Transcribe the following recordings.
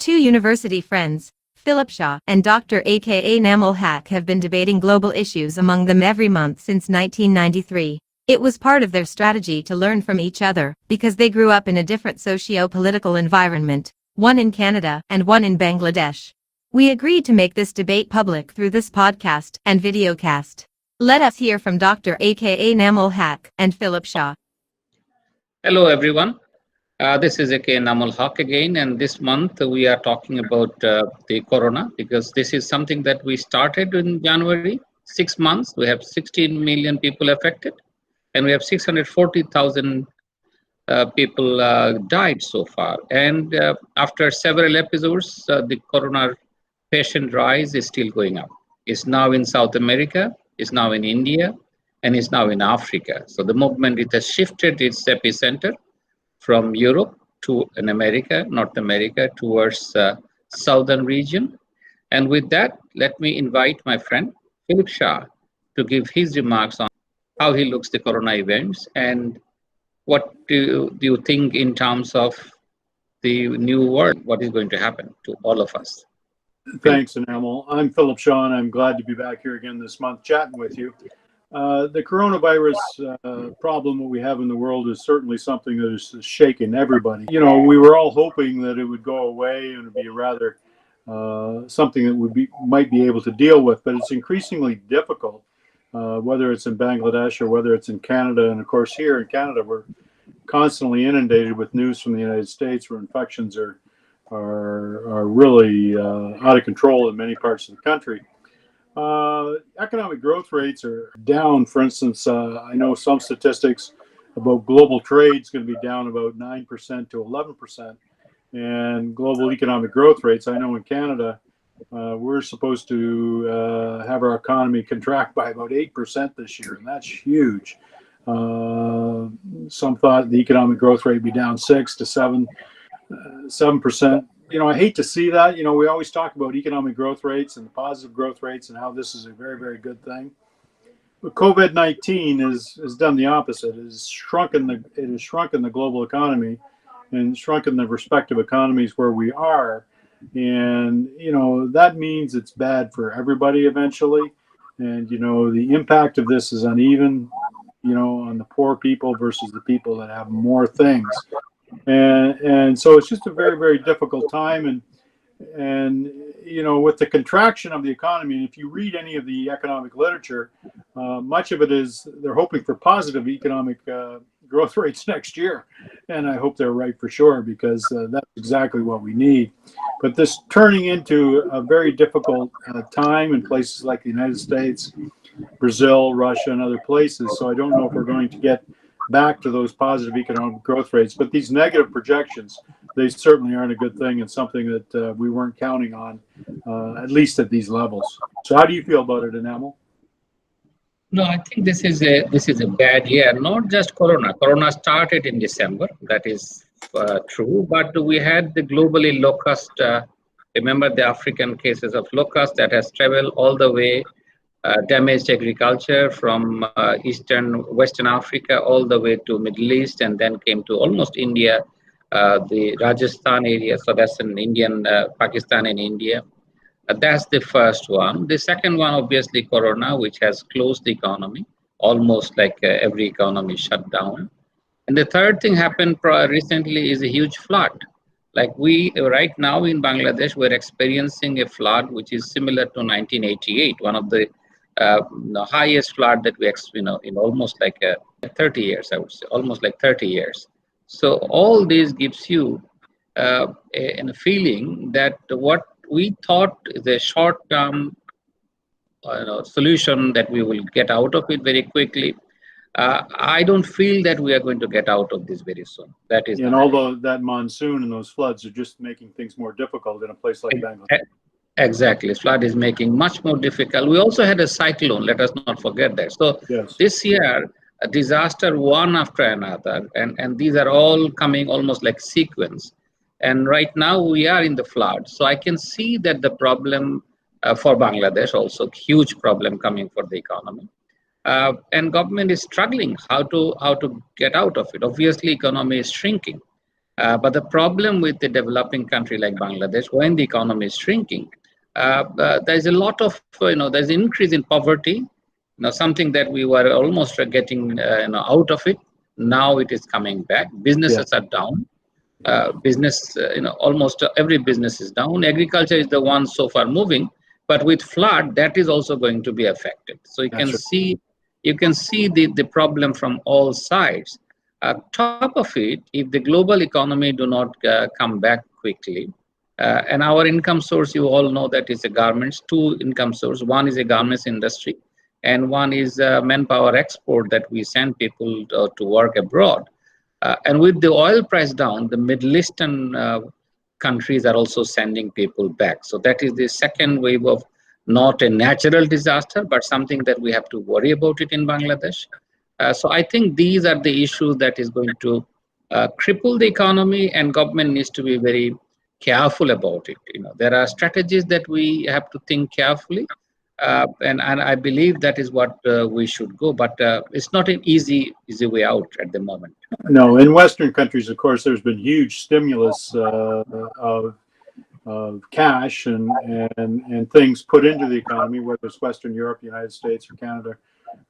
Two university friends, Philip Shaw and Dr. aka Enamul Haque, have been debating global issues among them every month since 1993. It was part of their strategy to learn from each other, because they grew up in a different socio-political environment, one in Canada and one in Bangladesh. We agreed to make this debate public through this podcast and videocast. Let us hear from Dr. aka Enamul Haque and Philip Shaw. Hello, everyone. This is Enamul Haque again, and this month we are talking about the corona because this is something that we started in January. 6 months, we have 16 million people affected, and we have 640,000 people died so far. And after several episodes, the corona patient rise is still going up. It's now in South America, it's now in India, and it's now in Africa. So the movement, it has shifted its epicenter from Europe to in America, North America, towards southern region. And with that, let me invite my friend Philip Shah to give his remarks on how he looks the corona events and what do you think in terms of the new world, what is going to happen to all of us. Philip. Thanks, Enamul. I'm Philip Shaw, and I'm glad to be back here again this month chatting with you. The coronavirus problem that we have in the world is certainly something that is shaking everybody. You know, we were all hoping that it would go away and it'd be rather something that might be able to deal with, but it's increasingly difficult, whether it's in Bangladesh or whether it's in Canada. And of course, here in Canada, we're constantly inundated with news from the United States where infections are really out of control in many parts of the country. Economic growth rates are down. For instance, I know some statistics about global trade is going to be down about 9% to 11%. And global economic growth rates, I know in Canada, we're supposed to have our economy contract by about 8% this year, and that's huge. Some thought the economic growth rate would be down 6 to 7%. You know, I hate to see that. You know, we always talk about economic growth rates and positive growth rates and how this is a very, very good thing. But COVID-19 has done the opposite. It has shrunken the global economy and shrunken the respective economies where we are. And, you know, that means it's bad for everybody eventually. And, you know, the impact of this is uneven, you know, on the poor people versus the people that have more things. And so it's just a very, very difficult time. And you know, with the contraction of the economy, and if you read any of the economic literature, much of it is they're hoping for positive economic growth rates next year. And I hope they're right for sure, because that's exactly what we need. But this turning into a very difficult time in places like the United States, Brazil, Russia, and other places. So I don't know if we're going to get back to those positive economic growth rates. But these negative projections, they certainly aren't a good thing, and something that we weren't counting on, at least at these levels. So how do you feel about it, Enamul? No, I think this is a bad year. Not just corona. Corona started in December. That is true. But we had the globally locust. Remember the African cases of locust that has traveled all the way, damaged agriculture from Western Africa all the way to Middle East, and then came to almost India, the Rajasthan area. So that's in Pakistan and India. That's the first one. The second one, obviously, corona, which has closed the economy, almost like every economy shut down. And the third thing happened recently is a huge flood. Like we right now in Bangladesh, we're experiencing a flood which is similar to 1988, one of the highest flood that we in almost like 30 years, I would say, almost like 30 years. So all this gives you a feeling that what we thought is a short-term solution that we will get out of it very quickly. I don't feel that we are going to get out of this very soon. That is, and although that monsoon and those floods are just making things more difficult in a place like Bangladesh. Exactly, flood is making much more difficult. We also had a cyclone. Let us not forget that. So yes. This year, a disaster one after another, and these are all coming almost like sequence. And right now we are in the flood. So I can see that the problem for Bangladesh, also huge problem coming for the economy. And government is struggling how to get out of it. Obviously, economy is shrinking. But the problem with the developing country like Bangladesh, when the economy is shrinking, there's a lot of, there's an increase in poverty, something that we were almost getting, out of it. Now it is coming back. Yeah. Businesses are down. Business, almost every business is down. Agriculture is the one so far moving, but with flood, that is also going to be affected. So That's right. you can see the problem from all sides. Top of it, if the global economy do not come back quickly, and our income source, you all know that is a garments, two income source. One is a garments industry, and one is manpower export that we send people to work abroad. And with the oil price down, the Middle Eastern countries are also sending people back. So that is the second wave of not a natural disaster, but something that we have to worry about it in Bangladesh. So I think these are the issues that is going to cripple the economy, and government needs to be very careful about it. There are strategies that we have to think carefully, and I believe that is what we should go. But it's not an easy way out at the moment. No, in Western countries, of course, there's been huge stimulus of cash and things put into the economy, whether it's Western Europe, United States, or Canada,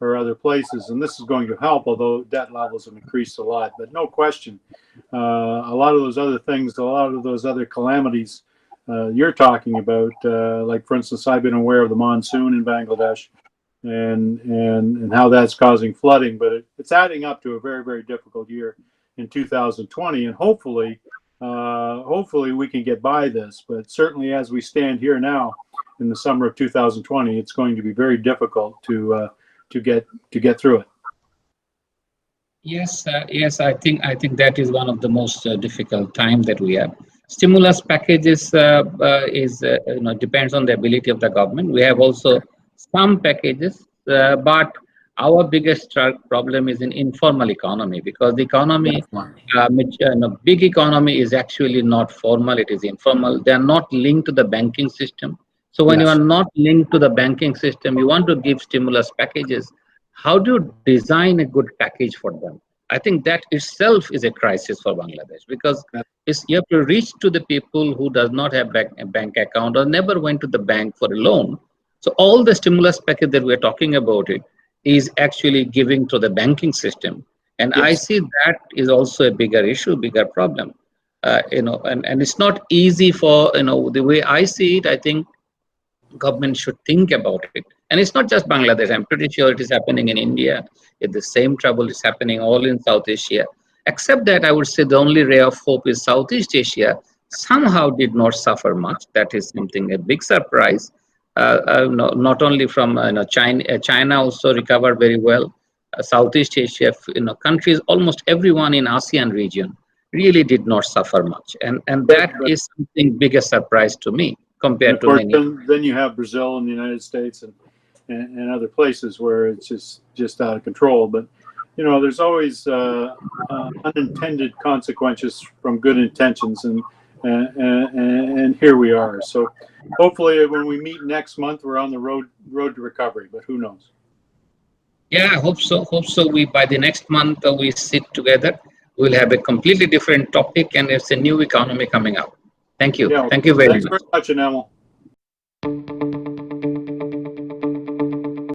or other places. And this is going to help, although debt levels have increased a lot. But no question, a lot of those other things, a lot of those other calamities you're talking about, like, for instance, I've been aware of the monsoon in Bangladesh and how that's causing flooding, but it's adding up to a very, very difficult year in 2020. And hopefully we can get by this. But certainly, as we stand here now in the summer of 2020, it's going to be very difficult to get through it. Yes, I think that is one of the most difficult time that we have. Stimulus packages is depends on the ability of the government. We have also some packages, but our biggest problem is in informal economy, because the economy, big economy, is actually not formal; it is informal. They are not linked to the banking system. So when you are not linked to the banking system, you want to give stimulus packages. How do you design a good package for them? I think that itself is a crisis for Bangladesh, because you have to reach to the people who does not have a bank account or never went to the bank for a loan. So all the stimulus package that we're talking about it is actually giving to the banking system. And I see that is also a bigger issue, bigger problem. And it's not easy for, the way I see it, I think government should think about it. And it's not just Bangladesh. I'm pretty sure it is happening in India. The same trouble is happening all in South Asia. Except that I would say the only ray of hope is Southeast Asia somehow did not suffer much. That is something, a big surprise. Not only from China also recovered very well. Southeast Asia, countries, almost everyone in ASEAN region really did not suffer much. And that is something bigger surprise to me compared to many. Then you have Brazil and the United States and other places where it's just out of control. But there's always unintended consequences from good intentions, and here we are. So hopefully, when we meet next month, we're on the road to recovery. But who knows? Yeah, I hope so. We, by the next month, we sit together. We'll have a completely different topic, and it's a new economy coming up. Thank you. Yeah, Thank you very much. Thanks very much, Enamul.